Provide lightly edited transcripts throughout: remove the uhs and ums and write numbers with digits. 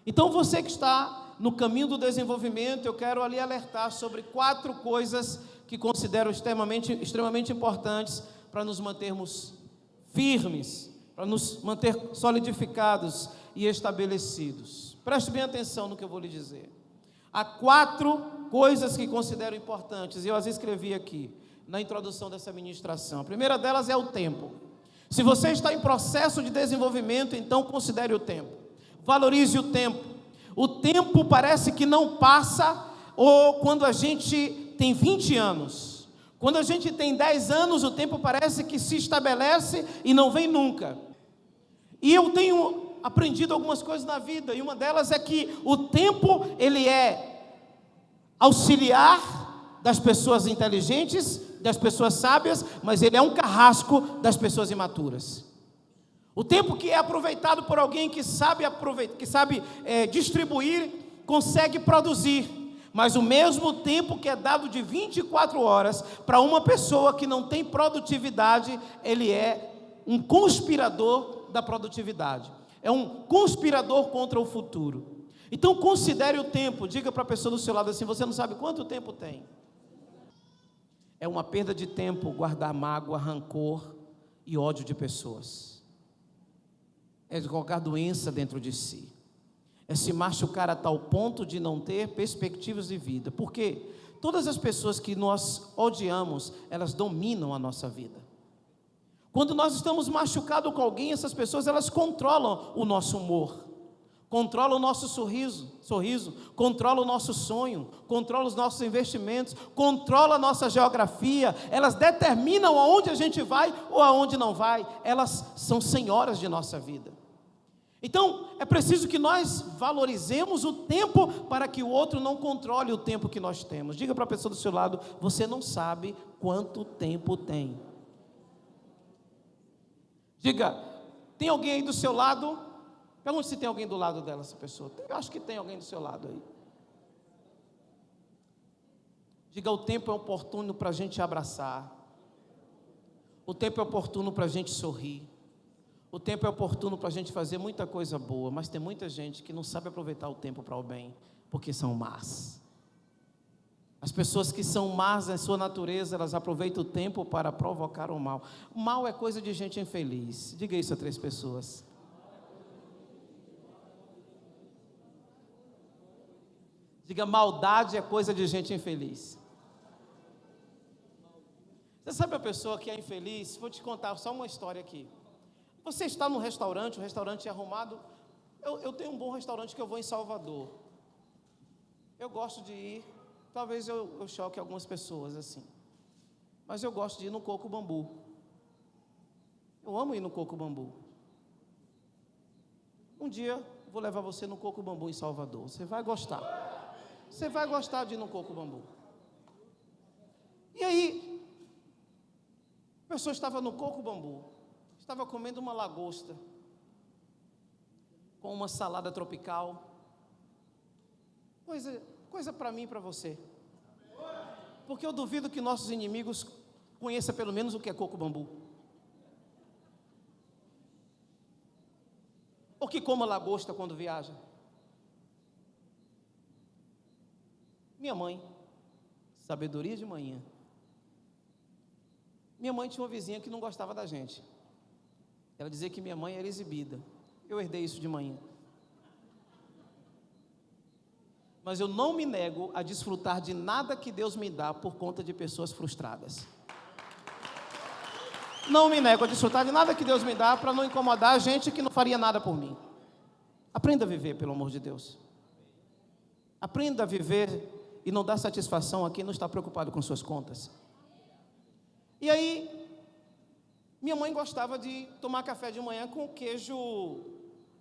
Então, você que está no caminho do desenvolvimento, eu quero ali alertar sobre 4 coisas que considero extremamente importantes para nos mantermos firmes, para nos manter solidificados e estabelecidos. Preste bem atenção no que eu vou lhe dizer. Há 4 coisas que considero importantes, e eu as escrevi aqui, na introdução dessa ministração. A primeira delas é o tempo. Se você está em processo de desenvolvimento, então considere o tempo. Valorize o tempo. O tempo parece que não passa, ou quando a gente tem 20 anos. Quando a gente tem 10 anos, o tempo parece que se estabelece e não vem nunca. E eu tenho aprendido algumas coisas na vida, e uma delas é que o tempo, ele é auxiliar das pessoas inteligentes, das pessoas sábias, mas ele é um carrasco das pessoas imaturas. O tempo que é aproveitado por alguém que sabe distribuir, consegue produzir. Mas o mesmo tempo que é dado de 24 horas para uma pessoa que não tem produtividade, ele é um conspirador da produtividade. É um conspirador contra o futuro. Então considere o tempo. Diga para a pessoa do seu lado assim: você não sabe quanto tempo tem. É uma perda de tempo guardar mágoa, rancor e ódio de pessoas. É colocar doença dentro de si. É se machucar a tal ponto de não ter perspectivas de vida. Porque todas as pessoas que nós odiamos, elas dominam a nossa vida. Quando nós estamos machucados com alguém, essas pessoas, elas controlam o nosso humor, controlam o nosso sorriso, controlam o nosso sonho, controlam os nossos investimentos, controlam a nossa geografia, elas determinam aonde a gente vai ou aonde não vai, elas são senhoras de nossa vida. Então, é preciso que nós valorizemos o tempo para que o outro não controle o tempo que nós temos. Diga para a pessoa do seu lado: você não sabe quanto tempo tem. Diga: tem alguém aí do seu lado? Pergunte se tem alguém do lado dela, essa pessoa. Eu acho que tem alguém do seu lado aí. Diga: o tempo é oportuno para a gente abraçar. O tempo é oportuno para a gente sorrir. O tempo é oportuno para a gente fazer muita coisa boa, mas tem muita gente que não sabe aproveitar o tempo para o bem, porque são más. As pessoas que são más em sua natureza, elas aproveitam o tempo para provocar o mal. O mal é coisa de gente infeliz. Diga isso a 3 pessoas. Diga: maldade é coisa de gente infeliz. Você sabe a pessoa que é infeliz? Vou te contar só uma história aqui. Você está num restaurante, o restaurante é arrumado. Eu tenho um bom restaurante que eu vou em Salvador. Eu gosto de ir, talvez eu choque algumas pessoas assim, mas eu gosto de ir no Coco Bambu. Eu amo ir no Coco Bambu. Um dia vou levar você no Coco Bambu em Salvador. Você vai gostar. Você vai gostar de ir no Coco Bambu. E aí, a pessoa estava no Coco Bambu, estava comendo uma lagosta com uma salada tropical. Coisa para mim e para você. Porque eu duvido que nossos inimigos conheçam pelo menos o que é Coco Bambu. Ou que coma lagosta quando viaja. Minha mãe, sabedoria de manhã. Minha mãe tinha uma vizinha que não gostava da gente. Ela dizia que minha mãe era exibida. Eu herdei isso de manhã. Mas eu não me nego a desfrutar de nada que Deus me dá por conta de pessoas frustradas. Não me nego a desfrutar de nada que Deus me dá para não incomodar a gente que não faria nada por mim. Aprenda a viver, pelo amor de Deus. Aprenda a viver e não dar satisfação a quem não está preocupado com suas contas. E aí, minha mãe gostava de tomar café de manhã com queijo,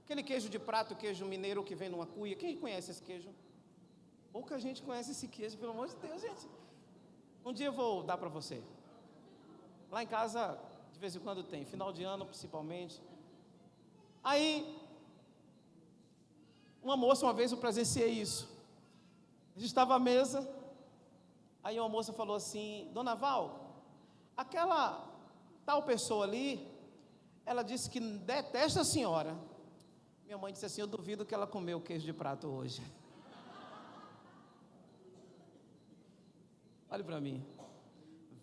aquele queijo de prato, queijo mineiro que vem numa cuia. Quem conhece esse queijo? Pouca gente conhece esse queijo, pelo amor de Deus, gente. Um dia eu vou dar para você. Lá em casa, de vez em quando tem, final de ano principalmente. Aí, uma vez eu presenciei isso. A gente estava à mesa, aí uma moça falou assim: Dona Val, aquela tal pessoa ali, ela disse que detesta a senhora. Minha mãe disse assim: eu duvido que ela comeu queijo de prato hoje. Olhe para mim.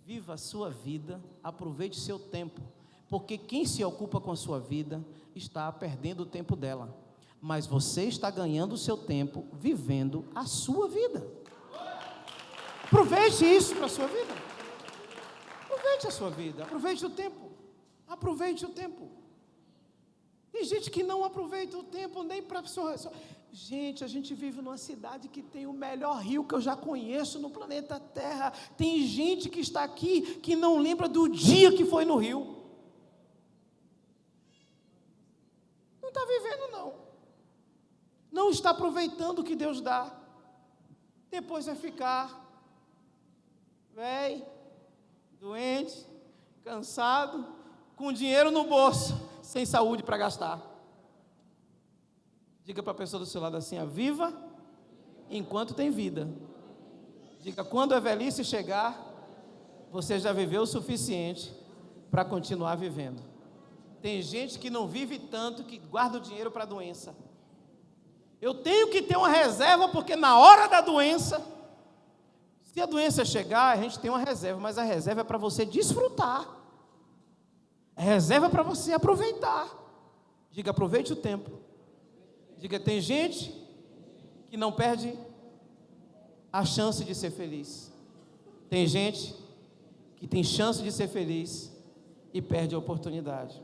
Viva a sua vida, aproveite seu tempo, porque quem se ocupa com a sua vida está perdendo o tempo dela, mas você está ganhando o seu tempo vivendo a sua vida. Aproveite isso para a sua vida. Aproveite a sua vida, aproveite o tempo. Aproveite o tempo. Tem gente que não aproveita o tempo nem para a sua... Gente, a gente vive numa cidade que tem o melhor rio que eu já conheço no planeta Terra. Tem gente que está aqui que não lembra do dia que foi no rio. Não está vivendo, não. Não está aproveitando o que Deus dá. Depois vai ficar velho, doente, cansado, com dinheiro no bolso, sem saúde para gastar. Diga para a pessoa do seu lado assim: viva enquanto tem vida. Diga: quando a velhice chegar, você já viveu o suficiente para continuar vivendo. Tem gente que não vive tanto que guarda o dinheiro para a doença. Eu tenho que ter uma reserva, porque na hora da doença, se a doença chegar, a gente tem uma reserva, mas a reserva é para você desfrutar. A reserva é para você aproveitar. Diga: aproveite o tempo. Diga: tem gente que não perde a chance de ser feliz. Tem gente que tem chance de ser feliz e perde a oportunidade.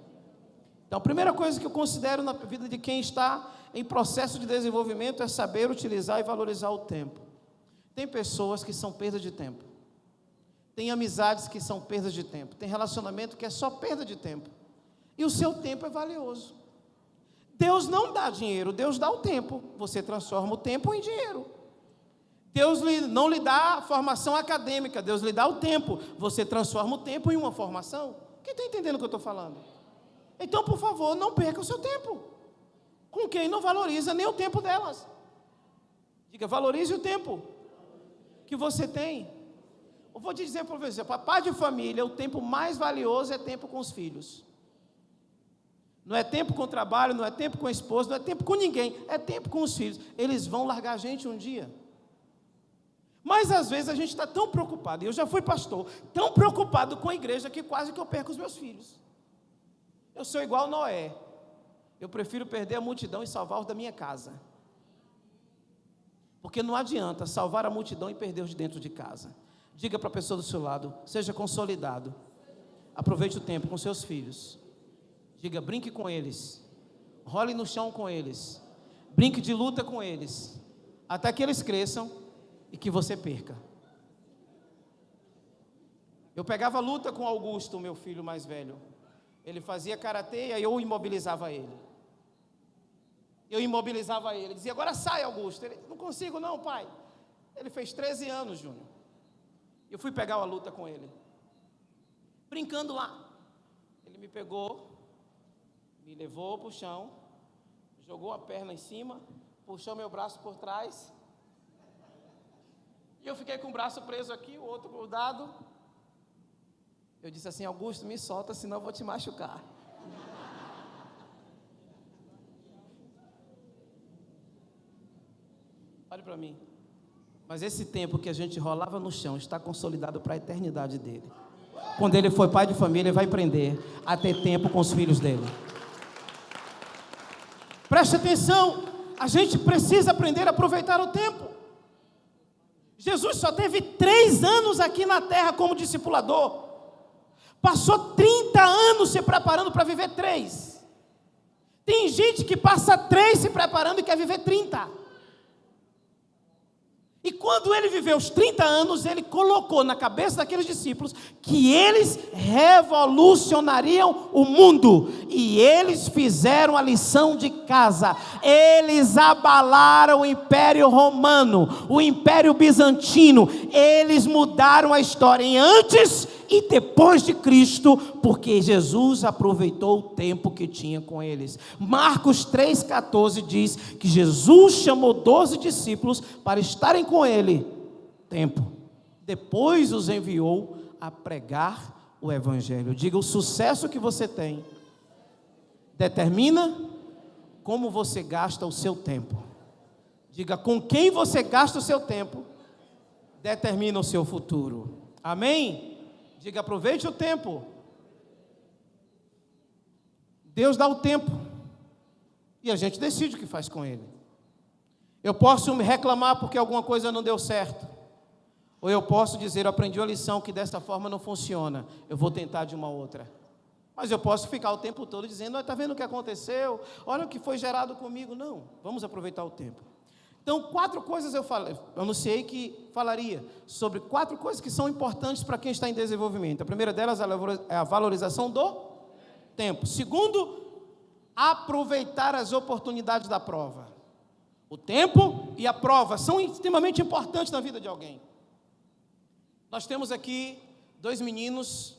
Então, a primeira coisa que eu considero na vida de quem está em processo de desenvolvimento é saber utilizar e valorizar o tempo. Tem pessoas que são perda de tempo. Tem amizades que são perdas de tempo. Tem relacionamento que é só perda de tempo. E o seu tempo é valioso. Deus não dá dinheiro, Deus dá o tempo. Você transforma o tempo em dinheiro. Deus não lhe dá formação acadêmica, Deus lhe dá o tempo. Você transforma o tempo em uma formação. Quem está entendendo o que eu estou falando? Então, por favor, não perca o seu tempo com quem não valoriza nem o tempo delas. Diga: valorize o tempo que você tem. Eu vou te dizer para você: pai de família, o tempo mais valioso é tempo com os filhos. Não é tempo com o trabalho, não é tempo com a esposa, não é tempo com ninguém, é tempo com os filhos. Eles vão largar a gente um dia. Mas às vezes a gente está tão preocupado, e eu já fui pastor, tão preocupado com a igreja que quase que eu perco os meus filhos. Eu sou igual Noé. Eu prefiro perder a multidão e salvar os da minha casa. Porque não adianta salvar a multidão e perder os de dentro de casa. Diga para a pessoa do seu lado: seja consolidado. Aproveite o tempo com seus filhos. Diga: brinque com eles, role no chão com eles, brinque de luta com eles, até que eles cresçam e que você perca. Eu pegava luta com Augusto, meu filho mais velho. Ele fazia karatê e aí eu imobilizava ele. Dizia: agora sai, Augusto. Ele: não consigo não, pai. Ele fez 13 anos, Júnior. Eu fui pegar uma luta com ele, brincando lá. Ele me pegou, me levou para o chão, jogou a perna em cima, puxou meu braço por trás, e eu fiquei com o braço preso aqui, o outro grudado. Eu disse assim: Augusto, me solta, senão eu vou te machucar. Olhe para mim. Mas esse tempo que a gente rolava no chão está consolidado para a eternidade dele. Quando ele for pai de família, ele vai aprender a ter tempo com os filhos dele. Preste atenção, a gente precisa aprender a aproveitar o tempo. Jesus só teve 3 anos aqui na terra como discipulador. Passou 30 anos se preparando para viver 3. Tem gente que passa 3 se preparando e quer viver 30. E quando ele viveu os 30 anos, ele colocou na cabeça daqueles discípulos que eles revolucionariam o mundo. E eles fizeram a lição de casa. Eles abalaram o Império Romano, o Império Bizantino. Eles mudaram a história em antes e depois de Cristo, porque Jesus aproveitou o tempo que tinha com eles. Marcos 3,14 diz que Jesus chamou 12 discípulos para estarem com ele tempo. Depois os enviou a pregar o Evangelho. Diga: o sucesso que você tem determina como você gasta o seu tempo. Diga, com quem você gasta o seu tempo, determina o seu futuro. Amém? Diga, aproveite o tempo. Deus dá o tempo. E a gente decide o que faz com ele. Eu posso me reclamar porque alguma coisa não deu certo. Ou eu posso dizer, eu aprendi uma lição que dessa forma não funciona. Eu vou tentar de uma outra. Mas eu posso ficar o tempo todo dizendo, está vendo o que aconteceu? Olha o que foi gerado comigo. Não, vamos aproveitar o tempo. Então, 4 coisas eu anunciei que falaria sobre 4 coisas que são importantes para quem está em desenvolvimento. A primeira delas é a valorização do tempo. Segundo, aproveitar as oportunidades da prova. O tempo e a prova são extremamente importantes na vida de alguém. Nós temos aqui 2 meninos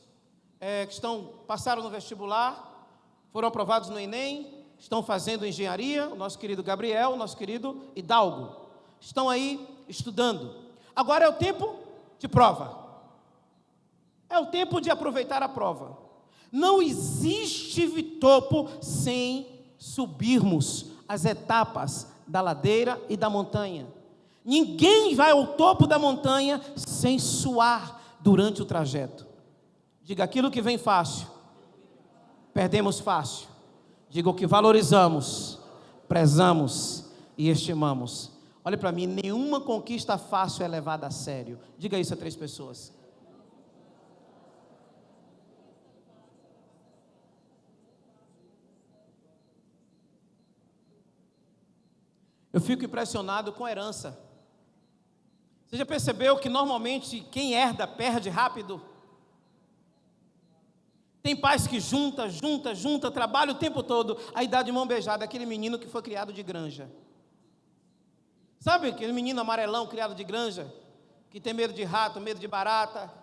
que passaram no vestibular, foram aprovados no Enem, estão fazendo engenharia, o nosso querido Gabriel, o nosso querido Hidalgo. Estão aí estudando. Agora é o tempo de prova. É o tempo de aproveitar a prova. Não existe topo sem subirmos as etapas da ladeira e da montanha. Ninguém vai ao topo da montanha sem suar durante o trajeto. Diga, aquilo que vem fácil, perdemos fácil. Diga, o que valorizamos, prezamos e estimamos. Olhe para mim, nenhuma conquista fácil é levada a sério. Diga isso a 3 pessoas. Eu fico impressionado com a herança. Você já percebeu que normalmente quem herda perde rápido? Tem pais que junta, trabalha o tempo todo, aí dá de mão beijada aquele menino que foi criado de granja. Sabe aquele menino amarelão criado de granja? Que tem medo de rato, medo de barata,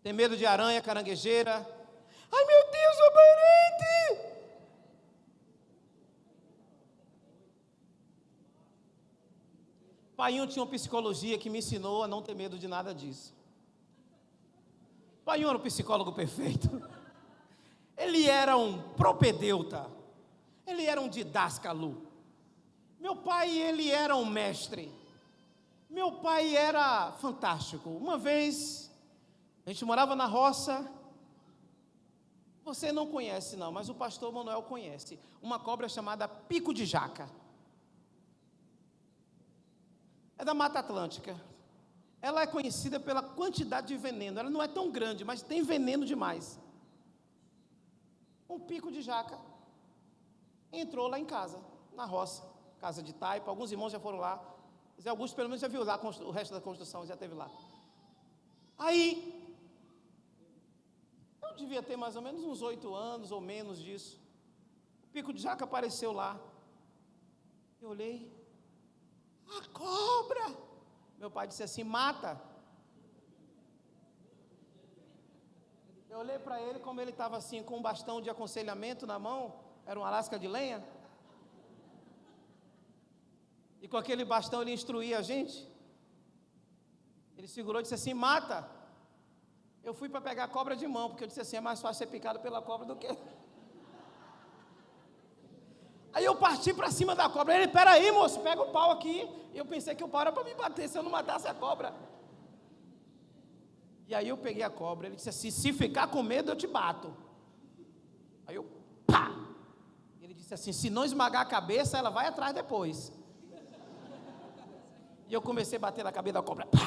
tem medo de aranha, caranguejeira. Ai meu Deus, o parente! Paiinho tinha uma psicologia que me ensinou a não ter medo de nada disso. Paiinho era um psicólogo perfeito. Ele era um propedeuta. Ele era um didáscalo. Meu pai, ele era um mestre. Meu pai era fantástico. Uma vez, a gente morava na roça. Você não conhece não, mas o pastor Manuel conhece. Uma cobra chamada pico de jaca. É da Mata Atlântica. Ela é conhecida pela quantidade de veneno. Ela não é tão grande, mas tem veneno demais. Um pico de jaca entrou lá em casa, na roça, casa de taipa. Alguns irmãos já foram lá. Zé Augusto pelo menos já viu lá o resto da construção, já esteve lá. Aí, eu devia ter mais ou menos uns 8 anos ou menos disso. O pico de jaca apareceu lá. Eu olhei. A cobra! Meu pai disse assim, mata. Eu olhei para ele, como ele estava assim, com um bastão de aconselhamento na mão, era uma lasca de lenha. E com aquele bastão ele instruía a gente. Ele segurou e disse assim, mata. Eu fui para pegar a cobra de mão, porque eu disse assim, é mais fácil ser picado pela cobra do que... Aí eu parti para cima da cobra. Ele, peraí moço, pega o pau aqui. Eu pensei que o pau era para me bater, se eu não matasse a cobra. E aí eu peguei a cobra. Ele disse assim, se ficar com medo eu te bato. Aí eu, pá. Ele disse assim, se não esmagar a cabeça, ela vai atrás depois. E eu comecei a bater na cabeça da cobra. Pá,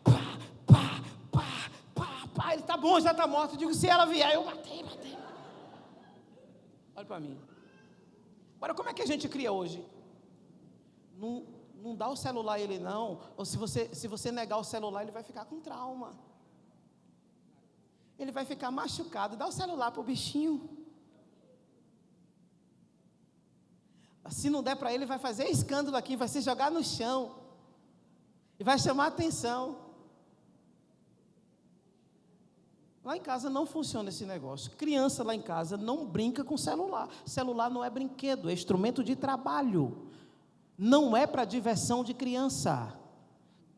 pá, pá, pá, pá, pá. Ele, tá bom, já está morto. Eu digo, se ela vier, eu matei. Olha para mim. Agora, como é que a gente cria hoje? Não dá o celular a ele não, ou se você negar o celular, ele vai ficar com trauma. Ele vai ficar machucado. Dá o celular para o bichinho. Se não der para ele, vai fazer escândalo aqui, vai se jogar no chão. E vai chamar a atenção. Lá em casa não funciona esse negócio. Criança lá em casa não brinca com celular. Celular não é brinquedo, é instrumento de trabalho. Não é para diversão de criança.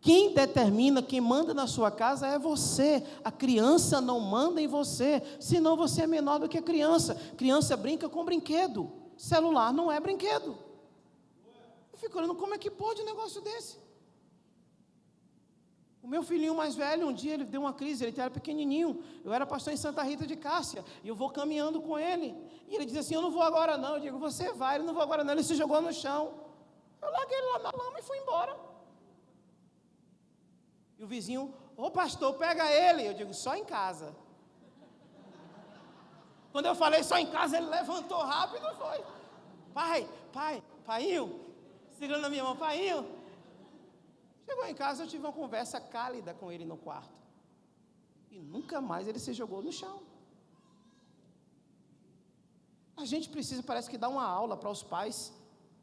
Quem determina, quem manda na sua casa é você. A criança não manda em você, senão você é menor do que a criança. Criança brinca com brinquedo. Celular não é brinquedo. Eu fico olhando, como é que pode um negócio desse? O meu filhinho mais velho, um dia ele deu uma crise, ele era pequenininho. Eu era pastor em Santa Rita de Cássia, e eu vou caminhando com ele. E ele diz assim, eu não vou agora não. Eu digo, você vai, ele não vou agora não. Ele se jogou no chão. Eu larguei ele lá na lama e fui embora. E o vizinho, ô pastor, pega ele. Eu digo, só em casa. Quando eu falei só em casa, ele levantou rápido e foi. Paiinho, segurando a minha mão, paiinho. Chegou em casa, eu tive uma conversa cálida com ele no quarto. E nunca mais ele se jogou no chão. A gente precisa, parece que dar uma aula para os pais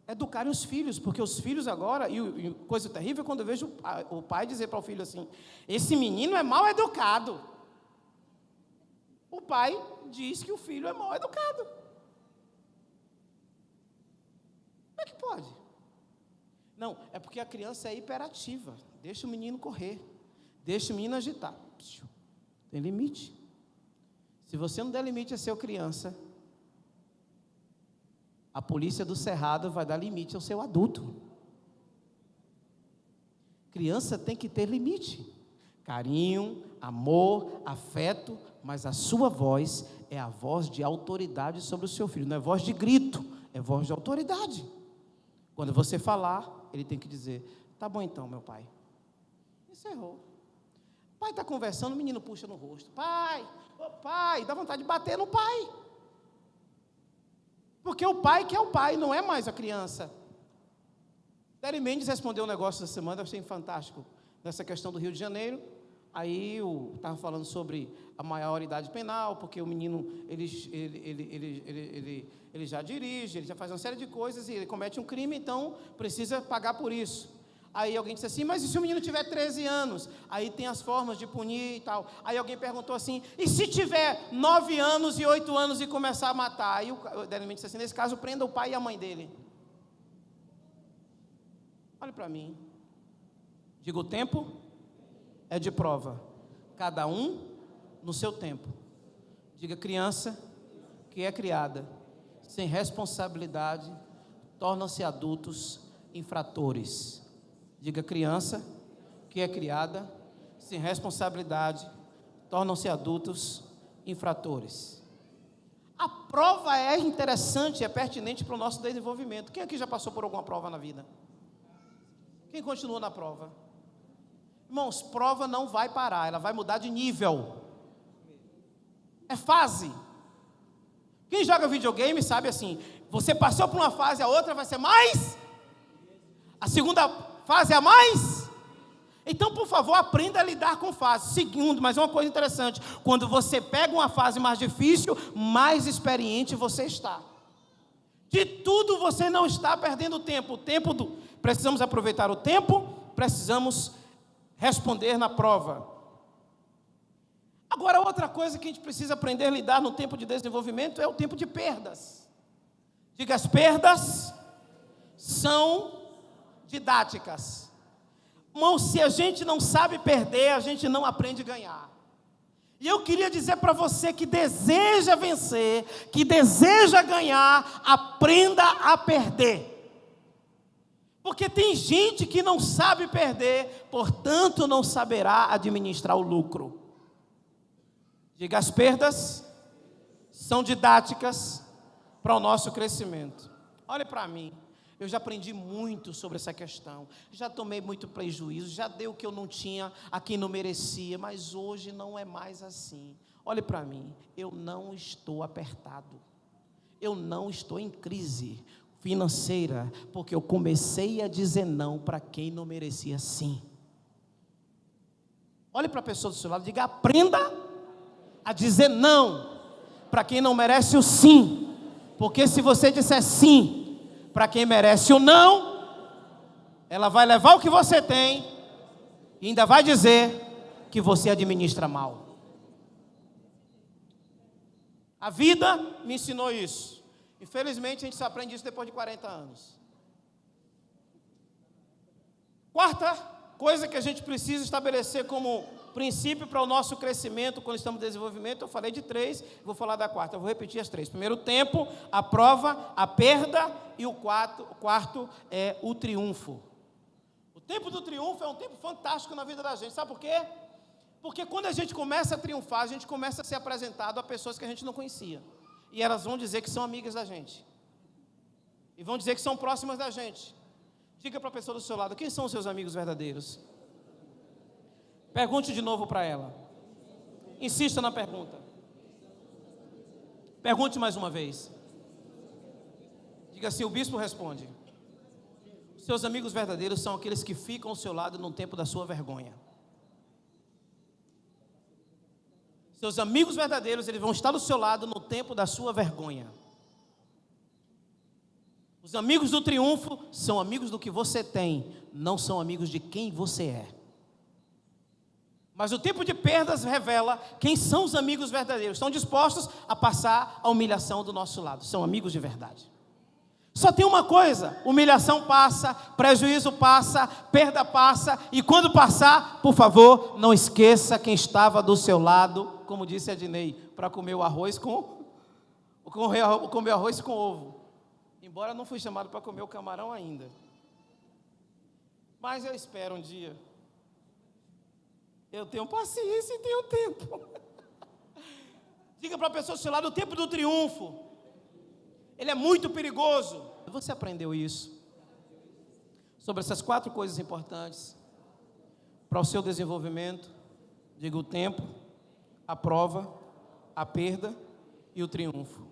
educarem os filhos, porque os filhos agora, e coisa terrível é quando eu vejo o pai dizer para o filho assim, esse menino é mal educado. O pai diz que o filho é mal educado. Como é que pode? Não, é porque a criança é hiperativa. Deixa o menino correr, deixa o menino agitar. Tem limite. Se você não der limite a seu criança, a polícia do Cerrado vai dar limite ao seu adulto. Criança tem que ter limite. Carinho, amor, afeto, mas a sua voz é a voz de autoridade sobre o seu filho. Não é voz de grito, é voz de autoridade. Quando você falar, ele tem que dizer, tá bom então, meu pai. Encerrou. O pai está conversando, o menino puxa no rosto. Pai, dá vontade de bater no pai. Porque o pai que é o pai, não é mais a criança. Terry Mendes respondeu um negócio essa semana, eu achei fantástico, nessa questão do Rio de Janeiro. Aí eu estava falando sobre a maioridade penal, porque o menino, ele já dirige, ele já faz uma série de coisas, e ele comete um crime, então precisa pagar por isso. Aí alguém disse assim, mas e se o menino tiver 13 anos? Aí tem as formas de punir e tal. Aí alguém perguntou assim, e se tiver 9 anos e 8 anos e começar a matar? Aí o Daniel disse assim, nesse caso, prenda o pai e a mãe dele. Olhe para mim. Diga, o tempo é de prova. Cada um no seu tempo. Diga, criança que é criada sem responsabilidade, tornam-se adultos infratores. Diga, criança que é criada sem responsabilidade, tornam-se adultos infratores. A prova é interessante, é pertinente para o nosso desenvolvimento. Quem aqui já passou por alguma prova na vida? Quem continua na prova? Irmãos, prova não vai parar, ela vai mudar de nível. É fase. Quem joga videogame sabe assim, você passou por uma fase, a outra vai ser mais, a segunda fase é a mais. Então, por favor, aprenda a lidar com fase. Segundo, mas uma coisa interessante, quando você pega uma fase mais difícil, mais experiente você está. De tudo você não está perdendo tempo. Precisamos aproveitar o tempo, precisamos responder na prova. Agora, outra coisa que a gente precisa aprender a lidar no tempo de desenvolvimento é o tempo de perdas. Diga, as perdas são didáticas. Irmão, se a gente não sabe perder, a gente não aprende a ganhar. E eu queria dizer para você que deseja vencer, que deseja ganhar, aprenda a perder. Porque tem gente que não sabe perder, portanto não saberá administrar o lucro. Diga, as perdas são didáticas para o nosso crescimento. Olhe para mim, eu já aprendi muito sobre essa questão, já tomei muito prejuízo, já dei o que eu não tinha a quem não merecia, mas hoje não é mais assim. Olhe para mim, eu não estou apertado, eu não estou em crise financeira, porque eu comecei a dizer não para quem não merecia sim. Olhe para a pessoa do seu lado e diga, aprenda a dizer não para quem não merece o sim, porque se você disser sim para quem merece o não, ela vai levar o que você tem e ainda vai dizer que você administra mal. A vida me ensinou isso. Infelizmente, a gente só aprende isso depois de 40 anos. Quarta coisa que a gente precisa estabelecer como princípio para o nosso crescimento quando estamos em desenvolvimento, eu falei de 3, vou falar da 4ª, eu vou repetir as 3. Primeiro, o tempo, a prova, a perda, e o quarto é o triunfo. O tempo do triunfo é um tempo fantástico na vida da gente, sabe por quê? Porque quando a gente começa a triunfar, a gente começa a ser apresentado a pessoas que a gente não conhecia, e elas vão dizer que são amigas da gente, e vão dizer que são próximas da gente. Diga para a pessoa do seu lado, quem são os seus amigos verdadeiros? Pergunte de novo para ela. Insista na pergunta. Pergunte mais uma vez. Diga assim, o bispo responde. Seus amigos verdadeiros são aqueles que ficam ao seu lado no tempo da sua vergonha. Seus amigos verdadeiros, eles vão estar do seu lado no tempo da sua vergonha. Os amigos do triunfo são amigos do que você tem, não são amigos de quem você é. Mas o tempo de perdas revela quem são os amigos verdadeiros. Estão dispostos a passar a humilhação do nosso lado. São amigos de verdade. Só tem uma coisa, humilhação passa, prejuízo passa, perda passa, e quando passar, por favor, não esqueça quem estava do seu lado, como disse Ednei, para comer o arroz comer arroz com ovo. Embora não fui chamado para comer o camarão ainda. Mas eu espero um dia. Eu tenho paciência e tenho tempo. Diga para a pessoa do seu lado, o tempo do triunfo, ele é muito perigoso. Você aprendeu isso? Sobre essas 4 coisas importantes para o seu desenvolvimento. Diga o tempo, a prova, a perda e o triunfo.